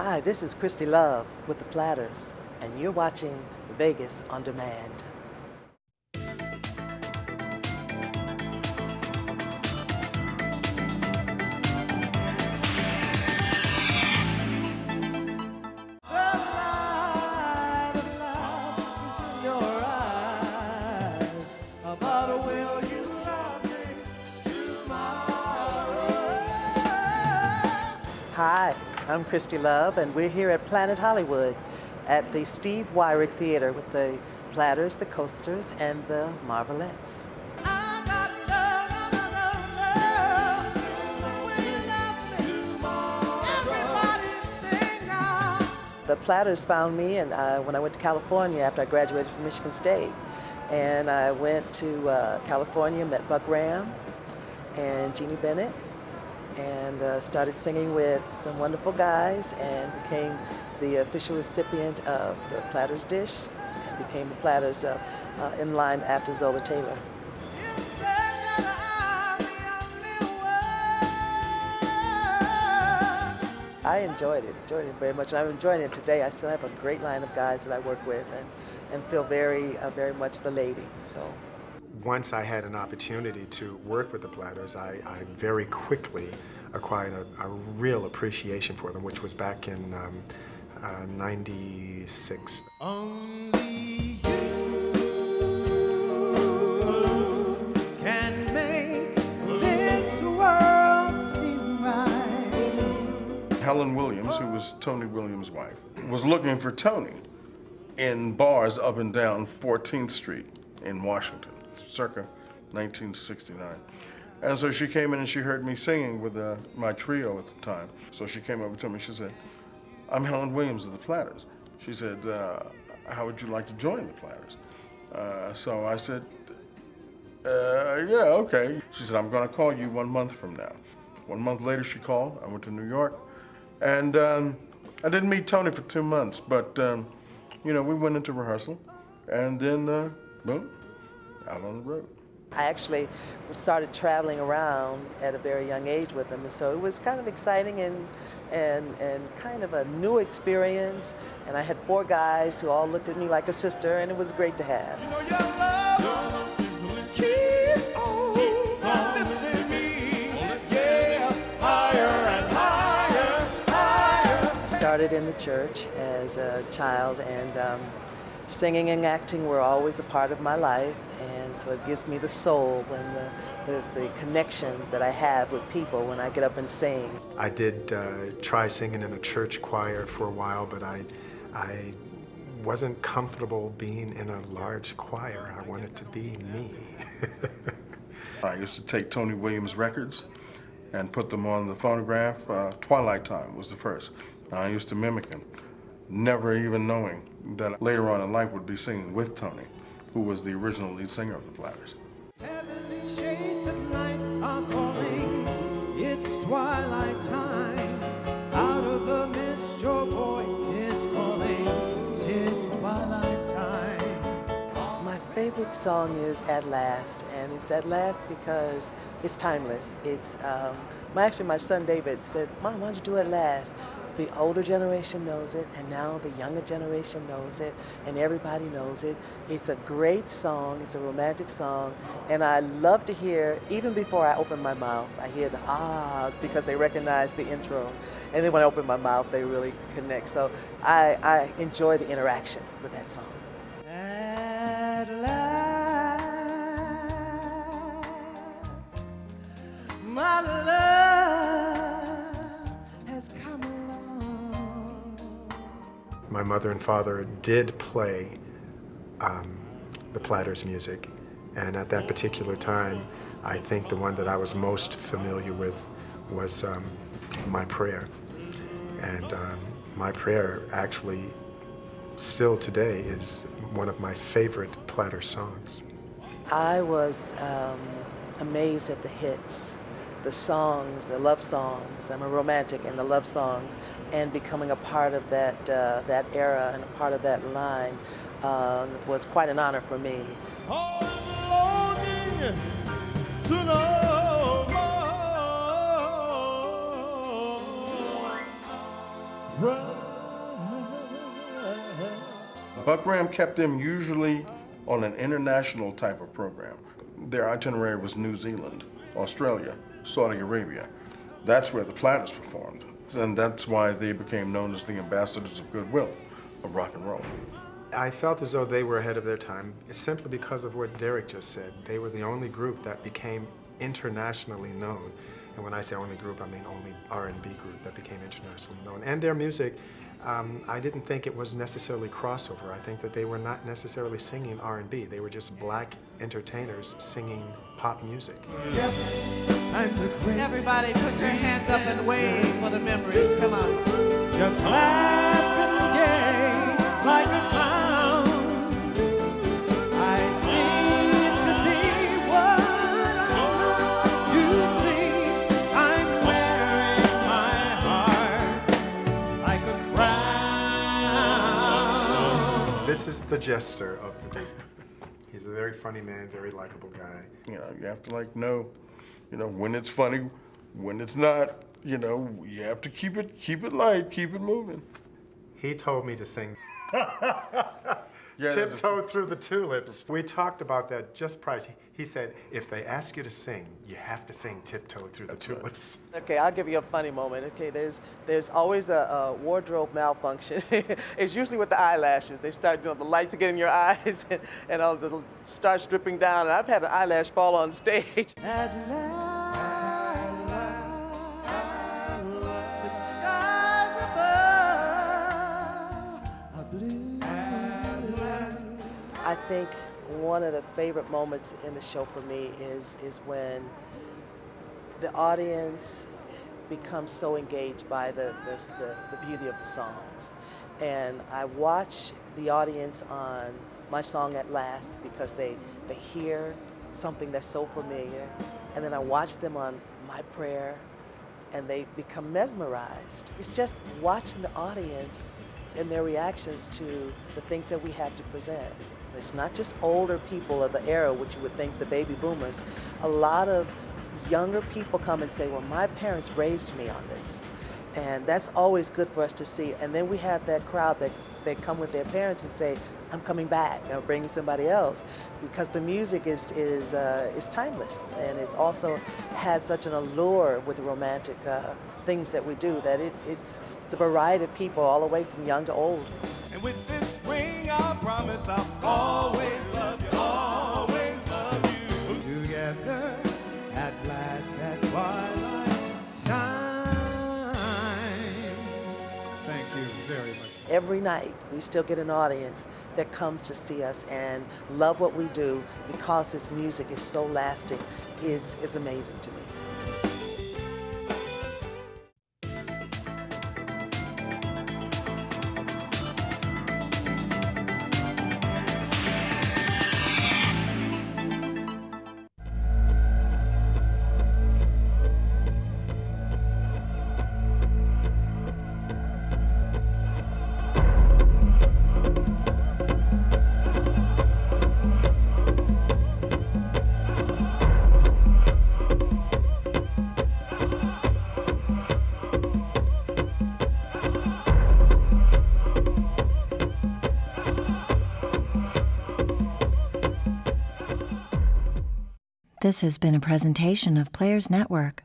Hi, this is Christy Love with the Platters, and you're watching Vegas on Demand. Hi, I'm Christy Love, and we're here at Planet Hollwood at the Steve Wyrick Theater with the Platters, the Coasters, and the Marvelettes. The Platters found me and when I went to California after I graduated from Michigan State. And I went to California, met Buck Graham and Jeannie Bennett, and started singing with some wonderful guys and became the official recipient of the Platters dish and became the Platters in line after Zola Taylor. I enjoyed it very much, and I'm enjoying it today. I still have a great line of guys that I work with and feel very much the lady. So. Once I had an opportunity to work with the Platters, I very quickly acquired a real appreciation for them, which was back in '96. Only you can make this world seem right. Helen Williams, who was Tony Williams' wife, was looking for Tony in bars up and down 14th Street in Washington, circa 1969. And so she came in and she heard me singing with my trio at the time. So she came over to me, she said, "I'm Helen Williams of the Platters." She said, "How would you like to join the Platters?" So I said, "Yeah, okay." She said, "I'm gonna call you 1 month from now." 1 month later she called, I went to New York, and I didn't meet Tony for 2 months, but you know, we went into rehearsal, and then boom, out on the road. I actually started traveling around at a very young age with them, and so it was kind of exciting and kind of a new experience. And I had 4 guys who all looked at me like a sister, and it was great to have. You know your love keeps on lifting me, yeah, higher and higher, higher. I started in the church as a child, and singing and acting were always a part of my life, and so it gives me the soul and the connection that I have with people when I get up and sing. I did try singing in a church choir for a while, but I wasn't comfortable being in a large choir. I wanted to be me. I used to take Tony Williams records and put them on the phonograph. Twilight Time was the first. I used to mimic him, never even knowing that later on in life would be singing with Tony, who was the original lead singer of the Platters. Heavenly shades of night are falling, it's twilight time. Out of the mist your voice is calling, 'tis twilight time. My favorite song is At Last, and it's At Last because it's timeless. It's actually my son David said, "Mom, why don't you do At Last?" The older generation knows it, and now the younger generation knows it, and everybody knows it. It's a great song, it's a romantic song, and I love to hear, even before I open my mouth, I hear the ahs because they recognize the intro. And then when I open my mouth, they really connect. So I enjoy the interaction with that song. At last, my love has come along. My mother and father did play the Platters music, and at that particular time, I think the one that I was most familiar with was My Prayer. And My Prayer actually still today is one of my favorite Platters songs. I was amazed at the hits, the songs, the love songs. I'm a romantic, and the love songs, and becoming a part of that era and a part of that line was quite an honor for me. Longing to know more. Buck Graham kept them usually on an international type of program. Their itinerary was New Zealand, Australia, Saudi Arabia. That's where the Platters performed, and that's why they became known as the ambassadors of goodwill of rock and roll. I felt as though they were ahead of their time, simply because of what Derek just said. They were the only group that became internationally known. And when I say only group, I mean only R&B group that became internationally known. And their music, I didn't think it was necessarily crossover. I think that they were not necessarily singing R&B. They were just black entertainers singing pop music. Yes, I'm the great. Everybody put your hands up and wave for the memories. Come on. Just laughing gay like a clown. I seem to be what I'm not. You see, I'm wearing my heart like a crown. This is the jester of the group. He's a very funny man, very likable guy. You know, you have to know, when it's funny, when it's not. You have to keep it light, keep it moving. He told me to sing Yeah, Tiptoe Through the Tulips. We talked about that just prior. He said, if they ask you to sing, you have to sing Tiptoe Through the Tulips. Okay, I'll give you a funny moment. Okay, there's always a wardrobe malfunction. It's usually with the eyelashes. They start, the lights get in your eyes and it'll start stripping down. And I've had an eyelash fall on stage. At last, With skies above are blue. I think one of the favorite moments in the show for me is when the audience becomes so engaged by the beauty of the songs. And I watch the audience on my song At Last because they hear something that's so familiar. And then I watch them on My Prayer and they become mesmerized. It's just watching the audience and their reactions to the things that we have to present. It's not just older people of the era, which you would think the baby boomers. A lot of younger people come and say, well, my parents raised me on this. And that's always good for us to see. And then we have that crowd that they come with their parents and say, I'm coming back, I'm bringing somebody else. Because the music is timeless. And it also has such an allure with the romantic things that we do that it's a variety of people all the way from young to old. and with this ring I promise I'll always love you, always love you. Together at last at twilight time. Thank you very much. Every night, we still get an audience that comes to see us and love what we do because this music is so lasting, is amazing to me. This has been a presentation of Players Network.